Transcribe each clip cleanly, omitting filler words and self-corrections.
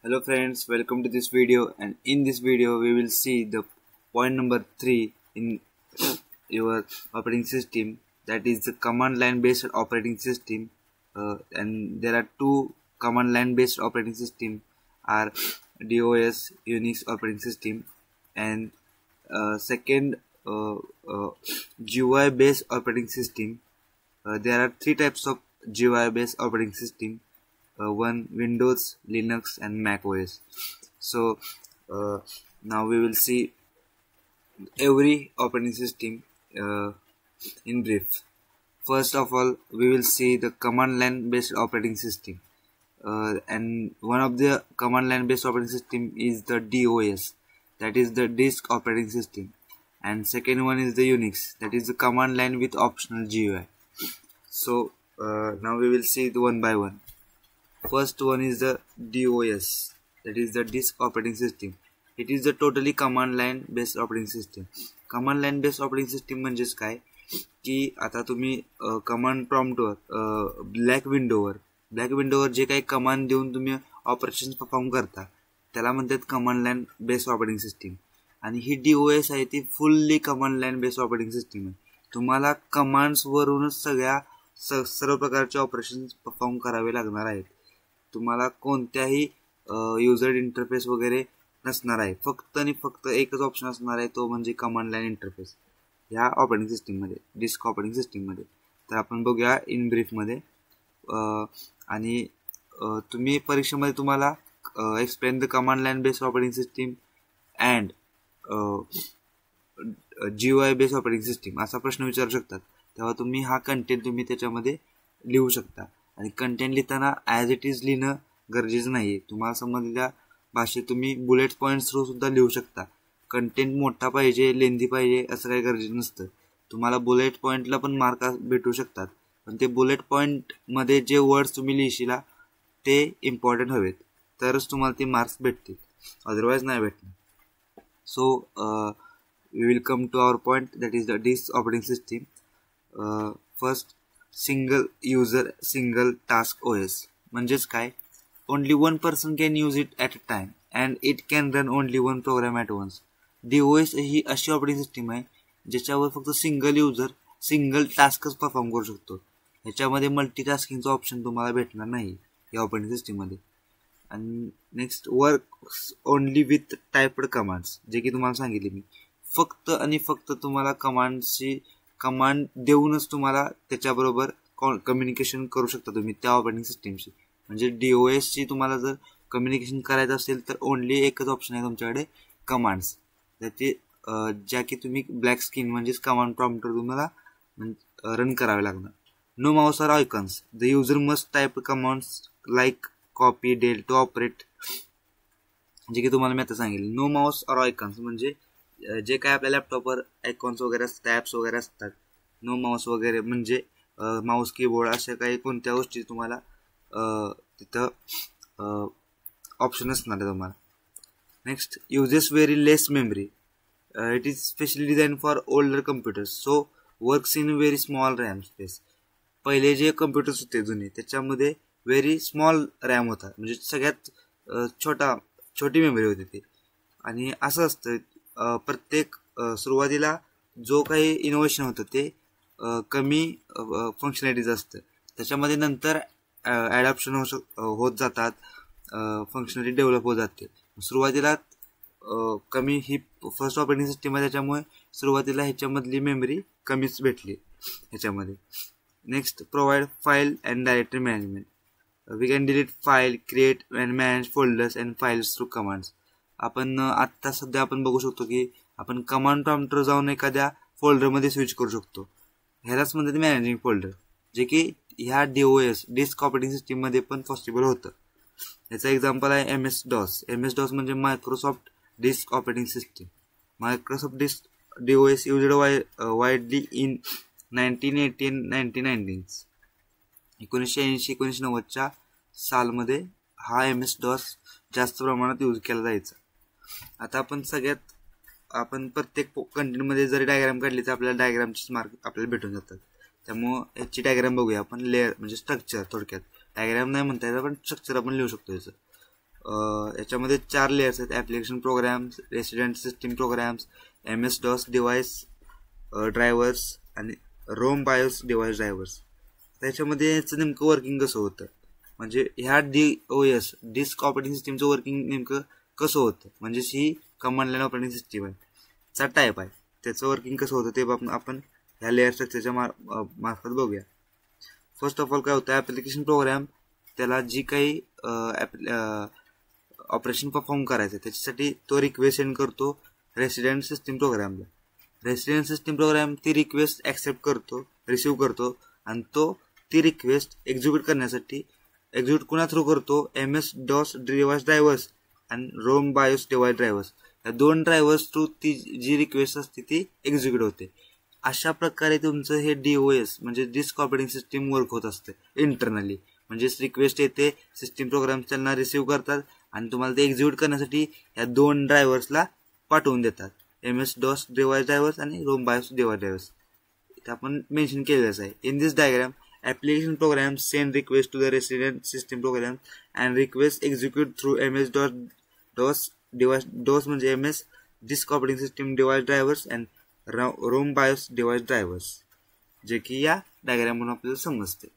Hello friends, welcome to this video, and in this video we will see the point number 3 in your operating system, that is the command line based operating system. And there are two command line based operating system are DOS Unix operating system and second GUI based operating system. There are three types of GUI based operating system. One Windows, Linux and Mac OS. So now we will see every operating system in brief. First of all, we will see the command line based operating system, and one of the command line based operating system is the DOS, that is the disk operating system, and second one is the Unix, that is the command line with optional GUI. So now we will see the one by one. First one is the DOS, that is the disk operating system. It is the totally command line based operating system. Command line based operating system म्हणजेच काय की आता तुम्ही command प्रॉम्प्टवर black विंडोवर जे काही command देऊन तुम्ही ऑपरेशन्स परफॉर्म करता त्याला म्हणतात command line based operating system. आणि ही DOS आहे ती fully command line based operating system आहे. तुम्हाला कमांड्स वरूनच सर्व प्रकारचे ऑपरेशन्स परफॉर्म करावे लागणार आहेत. तुम्हाला कोणत्याही युजर इंटरफेस वगैरे नसणार आहे. फक्त आणि फक्त एकच ऑप्शन असणार आहे, तो म्हणजे कमांड लाइन इंटरफेस ह्या ऑपरेटिंग सिस्टीम मध्ये, डिस्क ऑपरेटिंग सिस्टीम मध्ये. तर आपण बघूया इन ब्रीफ मध्ये. आणि तुम्ही परीक्षेमध्ये तुम्हाला explain the command line based operating system and GUI based operating system असा प्रश्न विचारू शकतात. तेव्हा तुम्ही हा कंटेंट तुम्ही त्याच्यामध्ये लिहू शकता. आणि कंटेंट लिहिताना ॲज इट इज लिहिणं गरजेचं नाही. तुम्हाला समजलेल्या भाषेत तुम्ही बुलेट पॉईंट्स थ्रू सुद्धा लिहू शकता. कंटेंट मोठा पाहिजे, लेंदी पाहिजे असं काही गरजेचं नसतं. तुम्हाला बुलेट पॉईंटला पण मार्क भेटू शकतात, पण ते बुलेट पॉईंट मध्ये जे वर्ड्स तुम्ही लिहिशीला ते इम्पॉर्टंट हवेत, तरच तुम्हाला ते मार्क्स भेटतील, अदरवाईज नाही भेटणार. So we will come to our point, that is the disk operating system. First, single user single task OS म्हणजेच काय, only one person can use it at a time and it can run only one program at once. DOS ही अशी operating system आहे ज्याच्यावर फक्त single user single टास्कच perform करू शकतो. ह्याच्यामध्ये मल्टीटास्किंगचा ऑप्शन तुम्हाला भेटणार नाही या ऑपरेटिंग सिस्टीममध्ये. आणि next, work only with typed commands, जे की तुम्हाला सांगितले मी. फक्त आणि फक्त तुम्हाला कमांड देऊनच तुम्हाला त्याच्याबरोबर कम्युनिकेशन करू शकता तुम्ही त्या ऑपरेटिंग सिस्टीमशी. म्हणजे DOS ची तुम्हाला जर कम्युनिकेशन करायचं असेल तर ओनली एकच ऑप्शन आहे तुमच्याकडे, कमांड्स. त्याचे ज्या की तुम्ही ब्लॅक स्क्रीन म्हणजेच कमांड प्रॉम्प्टवर तुम्हाला रन करावे लागणार. No mouse or icons, the user must type commands like copy del to operate, जे की तुम्हाला मी आता सांगितलं. नो माउस ऑर आयकॉन्स म्हणजे जे काय आपल्या लॅपटॉपवर आयकॉन्स वगैरे असतात, ॲप्स वगैरे असतात, नो माउस वगैरे म्हणजे माउस कीबोर्ड अशा काही कोणत्या गोष्टी तुम्हाला तिथं ऑप्शन असणार आहे तुम्हाला. Next, uses very less memory. It is specially design for older computers, so works in very small RAM space. पहिले जे कम्प्युटर्स होते जुने त्याच्यामध्ये व्हेरी स्मॉल रॅम होता, म्हणजे सगळ्यात छोटी मेमरी होती ती. आणि असं असतं प्रत्येक सुरुवातीला जो काही इनोव्हेशन होतं ते कमी फंक्शनॅलिटीज असतं, त्याच्यामध्ये नंतर ॲडॉप्शन होत जातात, फंक्शनॅलिटी डेव्हलप होत जाते. सुरुवातीला कमी ही फर्स्ट ऑपरेटिंग सिस्टीम आहे, त्याच्यामुळे सुरुवातीला ह्याच्यामधली मेमरी कमीच भेटली ह्याच्यामध्ये. Next, provide file and directory management. We can delete file, create and manage folders and files through commands. आपण आत्ता सध्या आपण बघू शकतो की आपण कमांड प्रॉम्प्टवर जाऊन एखाद्या फोल्डरमध्ये स्विच करू शकतो. ह्यालाच म्हणतात मॅनेजिंग फोल्डर, जे की ह्या DOS डिस्क ऑपरेटिंग सिस्टीम मध्ये पण पॉसिबल होतं. याचा एक्झाम्पल आहे MS DOS. MS DOS म्हणजे Microsoft disk operating system. Microsoft disk DOS used widely in 1980 and 1990s. 1980-1990च्या सालमध्ये हा MS DOS जास्त प्रमाणात यूज केला जायचा. आता आपण प्रत्येक कंटेंटमध्ये जरी डायग्राम काढली तर आपल्याला डायग्रामचे मार्क आपल्याला भेटून जातात. त्यामुळं याची डायग्राम बघूया आपण. लेअर म्हणजे स्ट्रक्चर, थोडक्यात डायग्राम नाही म्हणता येत पण स्ट्रक्चर आपण लिहू शकतो याचं. याच्यामध्ये 4 लेयर्स आहेत. Application programs, resident system programs, MS-DOS device drivers आणि रोम बायोस डिव्हाइस ड्रायव्हर्स. त्याच्यामध्ये याचं नेमकं वर्किंग कसं होतं, म्हणजे ह्या DOS डिस्क ऑपरेटिंग सिस्टीमचं वर्किंग नेमकं कसं होतं, म्हणजे ही कमांड लाईन ऑपरेटिंग सिस्टीम आहे चा टाईप आहे. त्याचं वर्किंग कसं होतं ते आपण ह्या लेअर स्ट्रक्चरच्या मार्फत बघूया. फर्स्ट ऑफ ऑल काय होतं, ॲप्लिकेशन प्रोग्राम त्याला जी काही ऑपरेशन परफॉर्म करायचं त्याच्यासाठी तो रिक्वेस्ट सेंड करतो रेसिडेंट सिस्टीम प्रोग्रामला. रेसिडेंट सिस्टीम प्रोग्राम ती रिक्वेस्ट ॲक्सेप्ट करतो, रिसिव्ह करतो आणि तो ती रिक्वेस्ट एक्झिक्यूट करण्यासाठी एक्झिक्यूट कुणा थ्रू करतो, MS-DOS डिव्हाइस ड्रायव्हर्स आणि रोम बायोस डिव्हाइस ड्रायव्हर्स या 2 ड्रायव्हर्स थ्रू ती जी रिक्वेस्ट असते ती एक्झिक्यूट होते. अशा प्रकारे तुमचं हे DOS म्हणजे डिस्क ऑपरेटिंग सिस्टीम वर्क होत असते इंटरनली. म्हणजेच रिक्वेस्ट येते, सिस्टीम प्रोग्राम त्यांना रिसिव्ह करतात आणि तुम्हाला ते एक्झिक्यूट करण्यासाठी या 2 ड्रायव्हर्सला पाठवून देतात, MS-DOS डिव्हाइस ड्रायव्हर्स आणि रोम बायोस डिव्हाइस ड्रायव्हर्स. इथे आपण मेन्शन केलेलंच आहे. In this diagram application programs send request to the resident system program and request execute through MS-DOS device DOS म्हणजे MS disk operating system device drivers and ROM BIOS device drivers, जे की या diagram म्हणून आपल्याला समजते.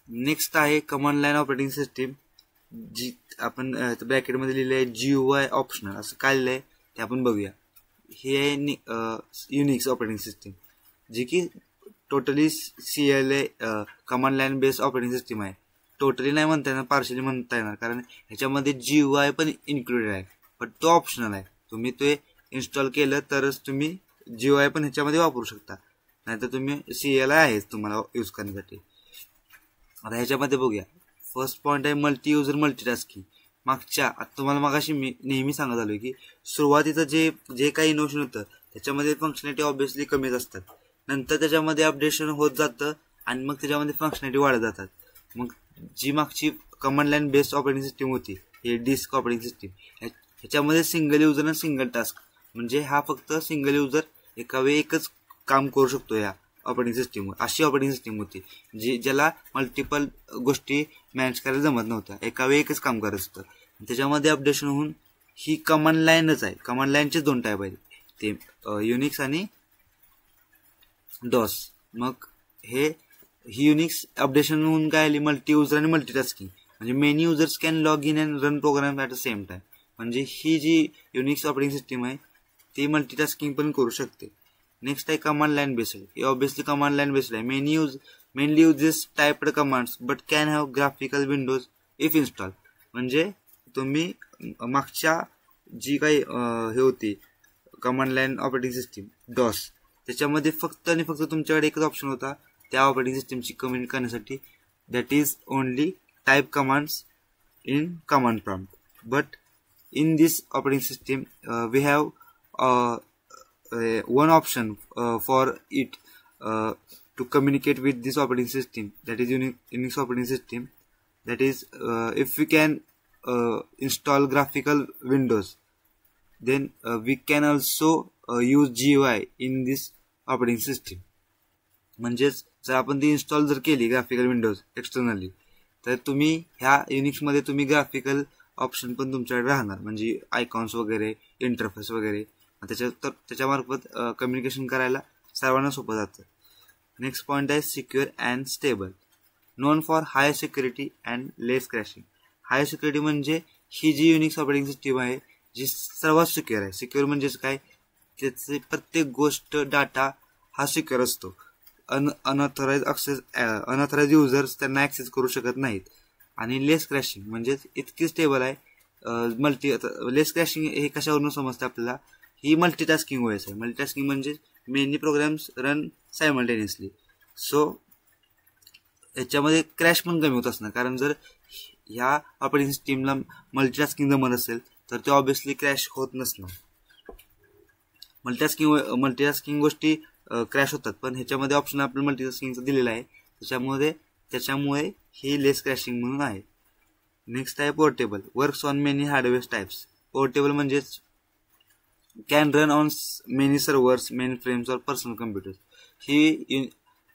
Next आहे command line operating system, जी आपण ब्रॅकेटमध्ये लिहिलं आहे GUI ऑप्शनल. असं काय लिहिलंय ते आपण बघूया. हे आहे युनिक्स ऑपरेटिंग सिस्टीम, जी की totally CLA command line based operating system आहे. टोटली नाही म्हणता येणार, पार्शली म्हणता येणार, कारण ह्याच्यामध्ये GUI पण इन्क्लुडेड आहे, पण तो ऑप्शनल आहे. तुम्ही ते इन्स्टॉल केलं तरच तुम्ही GUI पण ह्याच्यामध्ये वापरू शकता, नाहीतर तुम्ही CLI आहेच तुम्हाला यूज करण्यासाठी. आता ह्याच्यामध्ये बघूया. फर्स्ट पॉईंट आहे मल्टी युजर मल्टीटास्किंग. आता तुम्हाला मगाशी मी नेहमी सांगत आलोय की सुरुवातीचं जे काही इनोव्हेशन होतं त्याच्यामध्ये फंक्शनॅलिटी ऑब्व्हियसली कमीच असतात, नंतर त्याच्यामध्ये अपडेशन होत जातं आणि मग त्याच्यामध्ये फंक्शनॅलिटी वाढत जातात. मग जी मागची command line based operating system होती, हे डिस्क ऑपरेटिंग सिस्टीम, ह्याच्यामध्ये सिंगल युजर आणि सिंगल टास्क, म्हणजे हा फक्त सिंगल युजर एका वेळी एकच काम करू शकतो या ऑपरेटिंग सिस्टीमवर. अशी ऑपरेटिंग सिस्टीम होती ज्याला मल्टिपल गोष्टी मॅनेज करायला जमत नव्हत्या, एका वेळी एकच काम करत होतं. त्याच्यामध्ये अपडेशन होऊन ही कमांड लाईनच आहे. कमांड लाईनचे 2 टाईप आहेत, ते युनिक्स आणि DOS. मग ही युनिक्स अपडेशन होऊन काय आली, मल्टी युजर आणि मल्टीटास्किंग, म्हणजे many users can log in and run programme at the same time. म्हणजे ही जी युनिक्स ऑपरेटिंग सिस्टीम आहे ती मल्टीटास्किंग पण करू शकते. नेक्स्ट आहे कमांड लाईन बेस्ड. हे ऑब्व्हियसली कमांड लाईन बेस्ड आहे. Mainly uses typed commands but can have graphical Windows if install. म्हणजे तुम्ही मागच्या जी काही हे होती command line operating system DOS, त्याच्यामध्ये फक्त आणि फक्त तुमच्याकडे एकच ऑप्शन होता त्या ऑपरेटिंग सिस्टीमची कम्युनिकेट करण्यासाठी, that is only type commands in command prompt. But in this operating system we have one option for it to communicate with this operating system, that is Unix operating system. That is if we can install graphical windows, then we can also use GUI in this operating system. म्हणजेच जर आपण ती install जर केली graphical Windows externally, तर तुम्ही ह्या युनिक्समध्ये तुम्ही ग्राफिकल ऑप्शन पण तुमच्याकडे राहणार, म्हणजे आयकॉन्स वगैरे, इंटरफेस वगैरे, त्याच्यामार्फत कम्युनिकेशन करायला सर्वांना सोपं जातं. नेक्स्ट पॉईंट आहे secure and stable, non for high security and less crashing. High security म्हणजे ही जी युनिक्स ऑपरेटिंग सिस्टीम आहे जी सर्वात सिक्युअर आहे. सिक्युअर म्हणजेच काय, त्याचे प्रत्येक गोष्ट डाटा हा सिक्युअर असतो. अनऑथराइज युजर्स त्यांना ॲक्सेस करू शकत नाहीत. आणि लेस क्रॅशिंग म्हणजेच इतकी स्टेबल आहे. लेस क्रॅशिंग हे कशावरून समजतं आपल्याला, ही मल्टीटास्किंग वेळेस आहे. मल्टीटास्किंग म्हणजे many programs run simultaneously. So याच्यामध्ये क्रॅश पण कमी होत असणार, कारण जर ह्या ऑपरेटिंग सिस्टीमला मल्टीटास्किंग जमत असेल तर ते ऑब्व्हियसली क्रॅश होत नसणार. मल्टीटास्किंग गोष्टी क्रॅश होतात, पण ह्याच्यामध्ये ऑप्शन आपलं मल्टीटास्किंगचं दिलेलं आहे, त्याच्यामुळे ही लेस क्रॅशिंग म्हणून आहे. नेक्स्ट आहे portable, works on many hardware types. Portable म्हणजेच can run on many servers, many frames और पर्सनल कम्प्युटर्स. ही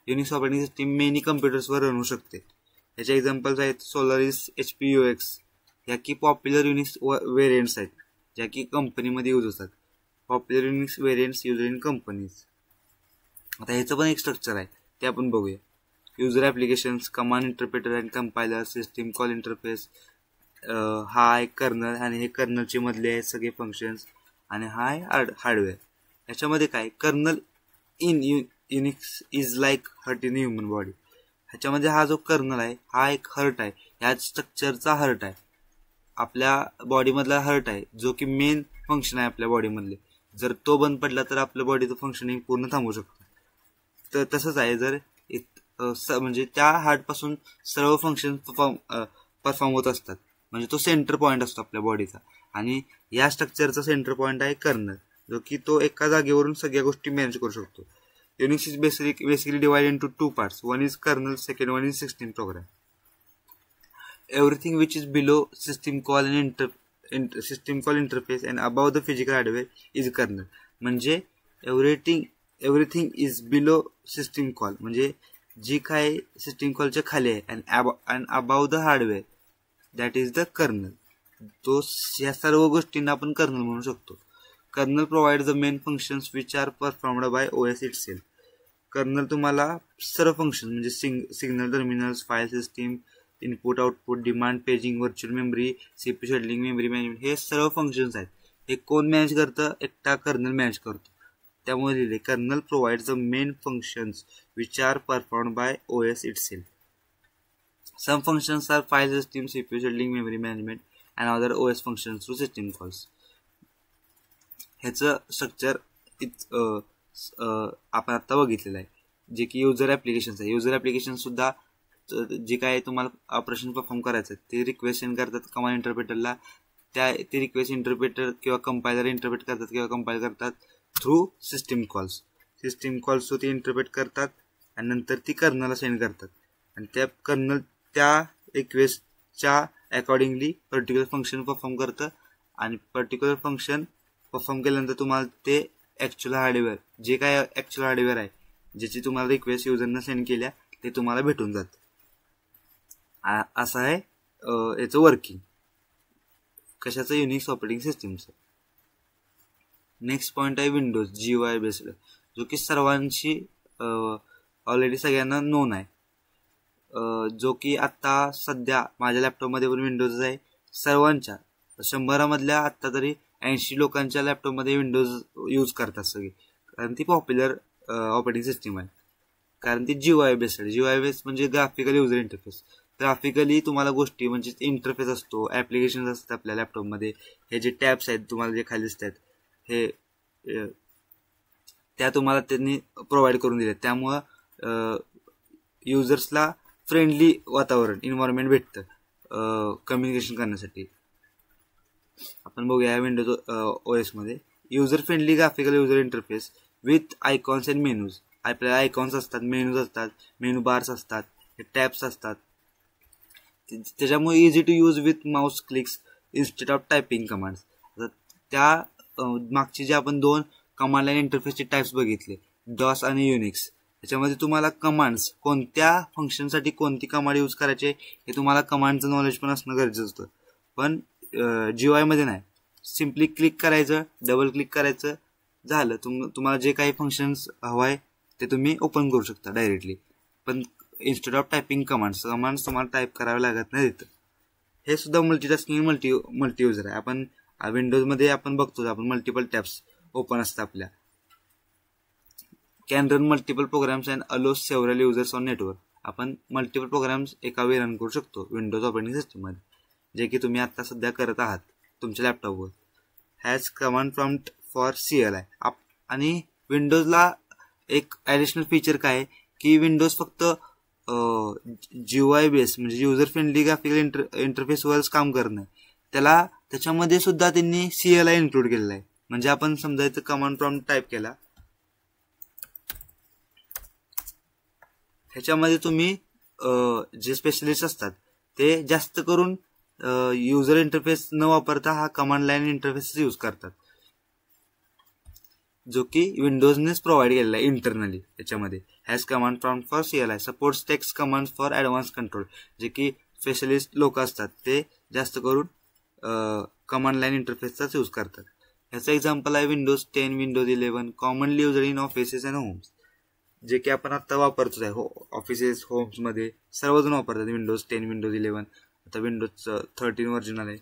युनिक्स ऑपरेटिंग सिस्टीम मेनी कम्प्युटर्सवर रन होऊ शकते. याचे एक्झाम्पल्स आहेत सोलारिस, HP UX, या की पॉप्युलर युनिक्स व्हेरियंट्स आहेत ज्या की कंपनीमध्ये यूज होतात. Popular Unix variants use in companies. आता ह्याचं पण एक स्ट्रक्चर आहे ते आपण बघूया. User applications, command interpreter and compiler, system call interface. हा आहे कर्नल आणि हे कर्नलचे मधले आहेत सगळे फंक्शन्स. आणि हा आहे हार्डवेअर. ह्याच्यामध्ये काय, kernel in Unix is like heart in human body. ह्याच्यामध्ये हा जो कर्नल आहे हा एक हर्ट आहे, ह्या स्ट्रक्चरचा हर्ट आहे, आपल्या बॉडीमधला हर्ट आहे, जो की मेन फंक्शन आहे आपल्या बॉडीमधले. जर तो बंद पडला तर आपल्या बॉडीचं फंक्शनिंग पूर्ण थांबू शकतं. तर तसंच आहे, जर म्हणजे त्या हार्टपासून सर्व फंक्शन परफॉर्म होत असतात. म्हणजे तो सेंटर पॉईंट असतो आपल्या बॉडीचा. आणि या स्ट्रक्चरचा सेंटर पॉईंट आहे कर्नल, जो की तो एका जागेवरून सगळ्या गोष्टी मॅनेज करू शकतो. Unix is basically divide into 2 parts. One is kernel, second one is system program. Everything which is below system call and system call interface and above the physical hardware is kernel. म्हणजे everything is below system call, म्हणजे जी काय system कॉलच्या खाली आहे and above the hardware, that is the kernel. तो या सर्व गोष्टींना आपण कर्नल म्हणू शकतो. Kernel provide the main functions which are performed by OS itself. Kernel तुम्हाला सर्व फंक्शन म्हणजे signal terminals, file system, input output, demand paging, virtual memory, CPU scheduling, memory management, हे सर्व फंक्शन्स आहेत. हे कोण मॅनेज करतं, एकटा कर्नल मॅनेज करतो. त्यामुळे लिहिले kernel provide the main functions which are performed by OS itself. Some functions are file system, CPU scheduling, memory management and other OS functions through system calls. ह्याचं structure आपण आता बघितलेलं आहे, जे की युजर ॲप्लिकेशन्स आहे. युजर ॲप्लिकेशन सुद्धा जे काय तुम्हाला ऑपरेशन परफॉर्म करायचं आहे ते रिक्वेस्ट सेंड करतात कमांड इंटरप्रेटरला. ते रिक्वेस्ट इंटरप्रेटर किंवा कंपायलर इंटरप्रेट करतात किंवा कंपाईल करतात through system calls. System calls ते इंटरप्रेट करतात आणि नंतर ती कर्नलला सेंड करतात. आणि त्या कर्नल त्या रिक्वेस्टच्या अकॉर्डिंगली पर्टिक्युलर फंक्शन परफॉर्म करतं. आणि पर्टिक्युलर फंक्शन परफॉर्म केल्यानंतर तुम्हाला ते ॲक्च्युअल हार्डवेअर, जे काय ॲक्च्युअल हार्डवेअर आहे ज्याची तुम्हाला रिक्वेस्ट युजरनं सेंड केल्या, ते तुम्हाला भेटून जातं. असं आहे याचं वर्किंग कशाचं, युनिक्स ऑपरेटिंग सिस्टीमचं. नेक्स्ट पॉईंट आहे विंडोज GUI बेस्ड, जो की सर्वांशी ऑलरेडी सगळ्यांना नोन आहे. जो की आत्ता सध्या माझ्या लॅपटॉपमध्ये पण विंडोज आहे. सर्वांच्या 100 मधल्या आत्ता तरी 80 लोकांच्या लॅपटॉपमध्ये विंडोज यूज करतात सगळे, कारण ती पॉप्युलर ऑपरेटिंग सिस्टीम आहे. कारण ती GUI बेस्ड आहे. GUI बेस्ड म्हणजे ग्राफिकल युजर इंटरफेस. ग्राफिकली तुम्हाला गोष्टी म्हणजे इंटरफेस असतो, ॲप्लिकेशन्स असतात आपल्या लॅपटॉपमध्ये. हे जे टॅब्स आहेत तुम्हाला जे खाली दिसतात हे त्या तुम्हाला त्यांनी प्रोव्हाइड करून दिले. त्यामुळं युजर्सला फ्रेंडली वातावरण, इन्व्हायरमेंट भेटतं कम्युनिकेशन करण्यासाठी. आपण बघूया विंडोज OS मध्ये user friendly graphical user interface with icons and menus. आपल्याला आयकॉन्स असतात, मेनूज असतात, मेनू बार्स असतात, टॅब्स असतात. त्याच्यामुळे easy to use with mouse clicks instead of typing commands. त्या मागचे जे आपण 2 कमांड लाईन इंटरफेसचे टाईप्स बघितले, डॉस आणि युनिक्स, त्याच्यामध्ये तुम्हाला कमांड्स कोणत्या फंक्शनसाठी कोणती कमांड यूज करायचे हे तुम्हाला कमांडचं नॉलेज पण असणं गरजेचं असतं. पण GUI मध्ये नाही, सिम्पली क्लिक करायचं, डबल क्लिक करायचं, झालं. तुम्हाला जे काही फंक्शन्स हवं आहे ते तुम्ही ओपन करू शकता डायरेक्टली. पण इन्स्टेड ऑफ टायपिंग कमांड्स तुम्हाला टाईप करावे लागत नाही तिथं. हे सुद्धा मल्टीटास्किंग मल्टी युजर आहे. आपण विंडोजमध्ये आपण बघतो, आपण मल्टिपल टॅब्स ओपन असतात आपल्या. Can run multiple programs and allow several users on network. आपण मल्टिपल प्रोग्राम्स एका वेळी रन करू शकतो विंडोज ऑपरेटिंग सिस्टीममध्ये, जे की तुम्ही आता सध्या करत आहात तुमच्या लॅपटॉपवर. Has command prompt for CLI. आणि विंडोजला एक ॲडिशनल फीचर काय आहे की विंडोज फक्त GUI बेस म्हणजे युजर फ्रेंडली ग्राफिकल इंटरफेसवरच काम करत नाही, त्याच्यामध्ये सुद्धा त्यांनी CLI इन्क्लूड केलेला आहे. म्हणजे आपण समजा इथं कमांड प्रॉम्प्ट टाईप केला, ह्याच्यामध्ये तुम्ही जे स्पेशलिस्ट असतात ते जास्त करून युजर इंटरफेस न वापरता हा कमांड लाईन इंटरफेस यूज करतात, जो की विंडोजनेच प्रोव्हाइड केलेला आहे इंटरनली. त्याच्यामध्ये has command prompt for CLI, supports text command for advance control, जे की स्पेशलिस्ट लोक असतात ते जास्त करून कमांड लाईन इंटरफेसचाच यूज करतात. ह्याचं एक्झाम्पल आहे Windows 10, Windows 11 commonly used in offices and homes, जे की आपण आता वापरतोच आहे. ऑफिसेस होम्समध्ये सर्वजण वापरतात विंडोज 10, विंडोज 11. आता विंडोज 13 व्हर्जन आले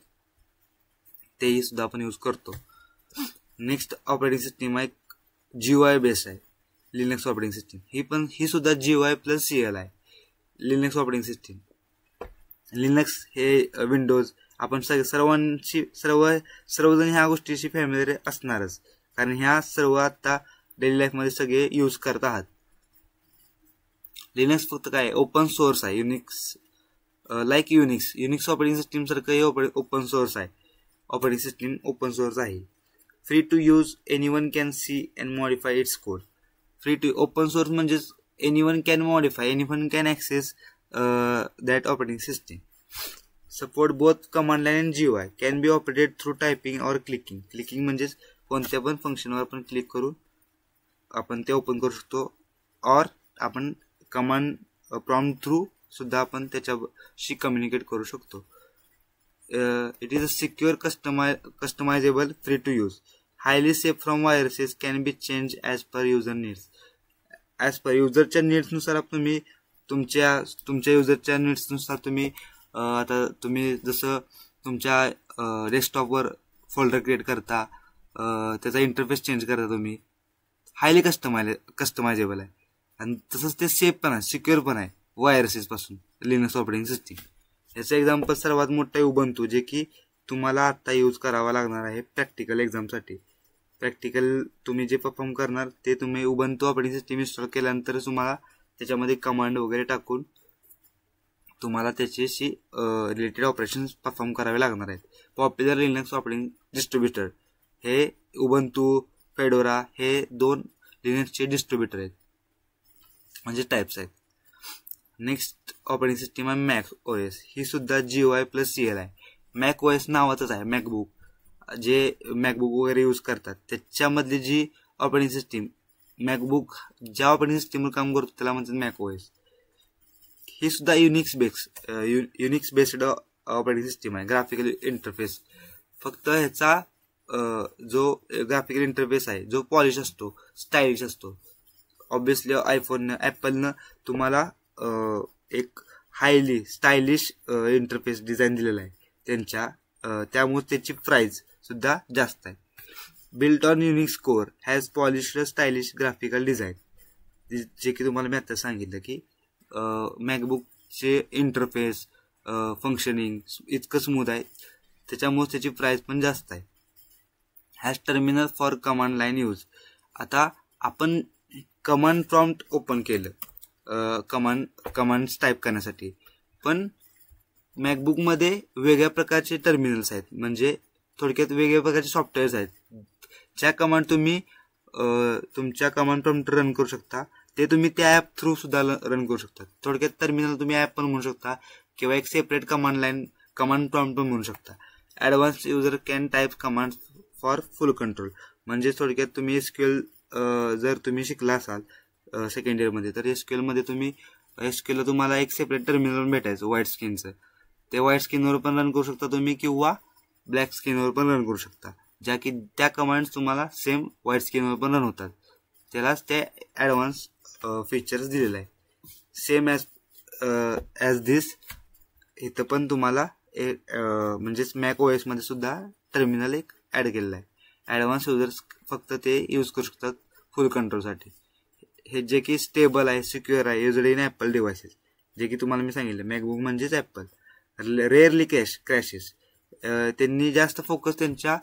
तेही सुद्धा आपण यूज करतो. नेक्स्ट ऑपरेटिंग सिस्टीम आहे GUI बेस आहे, लिनक्स ऑपरेटिंग सिस्टीम. ही सुद्धा GUI प्लस CL आहे, लिनक्स ऑपरेटिंग सिस्टीम. लिनक्स हे विंडोज आपण सर्वजण ह्या गोष्टीशी फॅमिलियर असणारच, कारण ह्या सर्व आता डेली लाईफमध्ये सगळे यूज करत आहात. लिनक्स फक्त काय ओपन सोर्स आहे, लाईक युनिक्स ऑपरेटिंग सिस्टीम सारखं हे ओपन सोर्स आहे. ऑपरेटिंग सिस्टीम ओपन सोर्स आहे. Free to use, anyone can see and modify its code. Free to open source म्हणजेच anyone can modify, anyone can access that operating system. Support both command line and GUI. Can be operated through typing और clicking. Clicking म्हणजेच कोणत्या पण फंक्शनवर आपण click करून आपण ते ओपन करू शकतो, और आपण कमांड प्रॉम्प्ट थ्रू सुद्धा आपण त्याच्याशी कम्युनिकेट करू शकतो. It is a secure, customisable, free to use, highly safe from viruses, can be change as per user needs. As per युजरच्या नीड्सनुसार तुम्ही तुमच्या युजरच्या नीड्सनुसार तुम्ही आता तुम्ही जसं तुमच्या डेस्कटॉपवर फोल्डर क्रिएट करता, त्याचा इंटरफेस चेंज करता तुम्ही, हायली कस्टमायझेबल आहे. आणि तसंच ते सेफ पण आहे, सिक्युअर पण आहे व्हायरसेसपासून लिनक्स ऑपरेटिंग सिस्टीम. याचं एक्झाम्पल सर्वात मोठं आहे उबंतू, जे की तुम्हाला आता यूज करावा लागणार आहे प्रॅक्टिकल एक्झामसाठी. प्रॅक्टिकल तुम्ही जे परफॉर्म करणार ते तुम्ही उबंतू ऑपरेटिंग सिस्टीम इन्स्टॉल केल्यानंतर तुम्हाला त्याच्यामध्ये कमांड वगैरे टाकून तुम्हाला त्याच्याशी रिलेटेड ऑपरेशन्स परफॉर्म करावे लागणार आहेत. पॉप्युलर लिनक्स ऑपरेटिंग डिस्ट्रीब्युटर हे उबंतू, फेडोरा हे 2 लिनक्सचे डिस्ट्रीब्युटर आहेत, म्हणजे टाईप्स आहेत. नेक्स्ट ऑपरेटिंग सिस्टीम आहे मॅक OS. ही सुद्धा GUI प्लस CL आहे. मॅक OS नावातच आहे, मॅकबुक, जे मॅकबुक वगैरे यूज करतात त्याच्यामधली जी ऑपरेटिंग सिस्टीम, मॅकबुक ज्या ऑपरेटिंग सिस्टीमवर काम करतो त्याला म्हणतात मॅक OS. ही सुद्धा युनिक्स बेस्ड ऑपरेटिंग सिस्टीम आहे. ग्राफिकल इंटरफेस, फक्त ह्याचा जो ग्राफिकल इंटरफेस आहे जो पॉलिश असतो, स्टायलिश असतो. ऑब्विसली ॲपलनं तुम्हाला एक हायली स्टायलिश इंटरफेस डिझाईन दिलेला आहे त्यांच्या, त्यामुळे त्याची प्राइस सुद्धा जास्त आहे. Built on Unix core, has polished stylish graphical design. जे की तुम्हाला मी आता सांगितलं की मॅकबुकचे इंटरफेस फंक्शनिंग इतकं स्मूथ आहे, त्याच्यामुळे त्याची प्राइस पण जास्त आहे. Has terminal for command line use. आता आपण कमांड प्रॉम्प्ट ओपन केलं कमांड्स टाईप करण्यासाठी, पण मॅकबुकमध्ये वेगळ्या प्रकारचे टर्मिनल्स आहेत, म्हणजे थोडक्यात वेगवेगळ्या प्रकारचे सॉफ्टवेअर्स आहेत, ज्या कमांड तुम्ही तुमच्या कमांड प्रॉम्प्ट रन करू शकता, ते तुम्ही त्या ॲप थ्रू सुद्धा रन करू शकता. थोडक्यात टर्मिनल तुम्ही ॲप पण म्हणू शकता किंवा एक सेपरेट कमांड प्रॉम्प्ट पण म्हणू शकता. Advance user can type command for full control. म्हणजे थोडक्यात तुम्ही SQL जर तुम्ही शिकला असाल सेकंड इयरमध्ये, तर SQLमध्ये SQLला तुम्हाला एक सेपरेट टर्मिनल भेटायचं व्हाईट स्क्रीनचं. ते व्हाईट स्क्रीनवर पण रन करू शकता तुम्ही किंवा ब्लॅक स्क्रीनवर पण रन करू शकता, ज्या की त्या कमांड्स तुम्हाला सेम व्हाईट स्क्रीनवर पण रन होतात. त्यालाच ते ॲडव्हान्स फीचर्स दिलेलं आहे. सेम ॲज धिस इथं पण तुम्हाला म्हणजेच मॅक OS मध्ये सुद्धा टर्मिनल एक ॲड केलेलं आहे. ॲडव्हान्स युजर्स फक्त ते यूज करू शकतात फुल कंट्रोलसाठी. हे जे की स्टेबल आहे, सिक्युअर आहे, युजड इन ॲपल डिव्हायसेस. जे की तुम्हाला मी सांगितलं मॅकबुक म्हणजेच ॲपल. Rarely crashes. त्यांनी जास्त फोकस त्यांच्या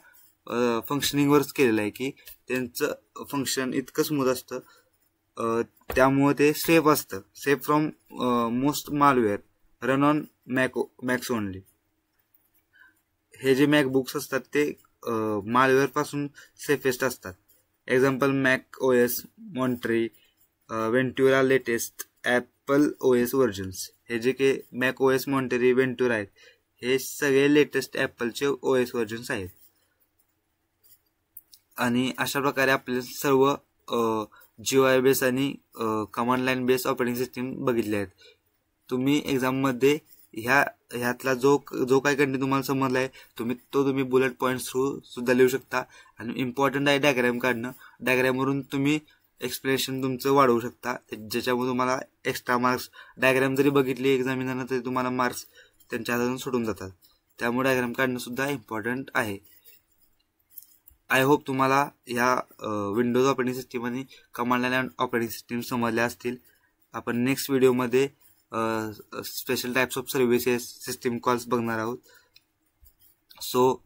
फंक्शनिंगवरच केलेलं आहे की त्यांचं फंक्शन इतकं स्मूथ असतं, त्यामुळे ते सेफ असतं. Safe from most malware, run on Macs only. हे जे मॅकबुक्स असतात ते मालवेअर पासून सेफेस्ट असतात. Example Mac OS Monterey, Ventura latest Apple OS versions. हे जे की मॅक OS मॉन्ट्री, वेंट्युरा आहेत, हे सगळे लेटेस्ट ॲपलचे OS व्हर्जन्स आहेत. आणि अशा प्रकारे आपले सर्व GUI बेस आणि command line base operating system बघितले आहेत. तुम्ही एक्झाममध्ये ह्या ह्यातला जो काही कंटेंट तुम्हाला समजला आहे तुम्ही बुलेट पॉईंट्स थ्रू सुद्धा लिहू शकता. आणि इम्पॉर्टंट आहे डायग्राम काढणं. डायग्रामवरून तुम्ही एक्सप्लेनेशन तुमचं वाढवू शकता, ज्याच्यामुळे तुम्हाला एक्स्ट्रा मार्क्स, डायग्राम जरी बघितली एक्झामिनरनं तरी तुम्हाला मार्क्स त्यांच्या हातातून सुटून जातात. त्यामुळे डायग्राम काढणं सुद्धा इम्पॉर्टंट आहे. आय होप तुम्हाला ह्या विंडोज ऑपरेटिंग सिस्टीम आणि कमांड लाईन ऑपरेटिंग सिस्टीम समजल्या असतील. आपण नेक्स्ट व्हिडिओमध्ये special types of services, system calls बघणार आहोत. So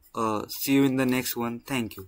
see you in the next one. Thank you.